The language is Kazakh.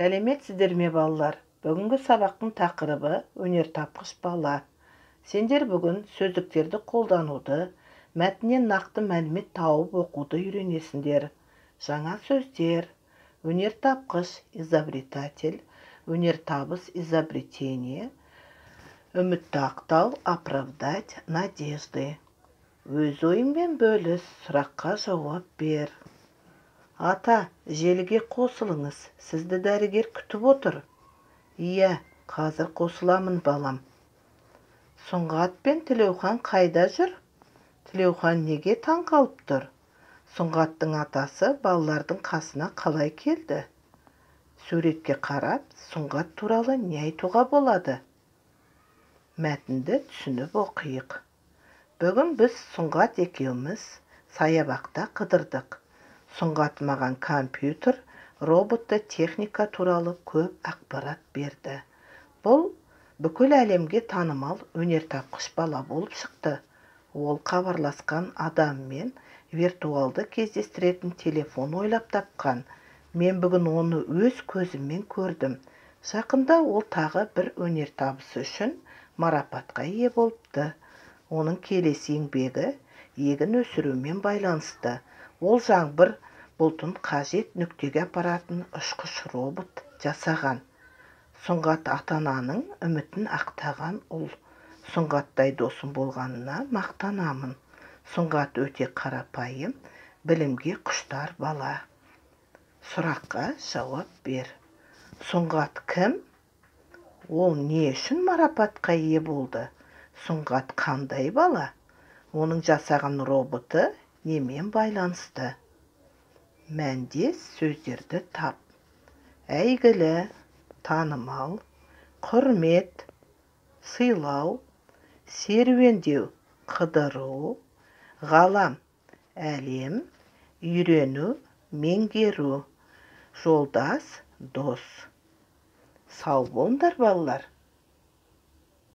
Сәлеметсіздер ме балалар? Бүгінгі сабақтың тақырыбы өнертапқыш бала. Сендер бүгін сөздіктерді қолдануды, мәтіннен нақты мәлімет тауып оқуды үйренесіңдер. Жаңа сөздер: өнертапқыш изобретатель, өнертабыс изобретение, үмітті ақтау оправдать надежды. Өз ойыңмен бөліс, сұраққа жауап бер. Ата, желіге қосылыңыз, сізді дәрігер күтіп отыр. Иә, қазір қосыламын балам. Сұңғат пен Тілеухан қайда жүр? Тілеухан неге таң қалып тұр? Сұңғаттың атасы балалардың қасына қалай келді? Суретке қарап, Сұңғат туралы не айтуға болады? Мәтінді түсініп оқиық. Бүгін біз Сұңғат екеуміз саябақта қыдырдық. Сұңғат маған компьютер, роботты техника туралы көп ақпарат берді. Бұл бүкіл әлемге танымал өнертапқыш бала болып шықты. Ол хабарласқан адаммен виртуалды кездестіретін телефон ойлап тапқан. Мен бүгін оны өз көзіммен көрдім. Жақында ол тағы бір өнертабысы үшін марапатқа ие болыпты. Оның келесі еңбегі егін өсірумен байланысты. Ол жаңбыр бұлтын қажет нүктеге апаратын ұшқыш робот жасаған. Сұңғат ата-ананың үмітін ақтаған ұл. Сұңғаттай досым болғанына мақтанамын. Сұңғат өте қарапайым, білімге құштар бала. Сұраққа жауап бер. Сұңғат кім? Ол не үшін марапатқа ие болды? Сұңғат қандай бала? Оның жасаған роботы немен байланысты? Мәндес сөздерді тап. Әйгілі, танымал, құрмет, сыйлау, серуендеу, қыдыру, ғалам, әлем, үйрену, меңгеру, жолдас, дос. Сау болыңдар балалар.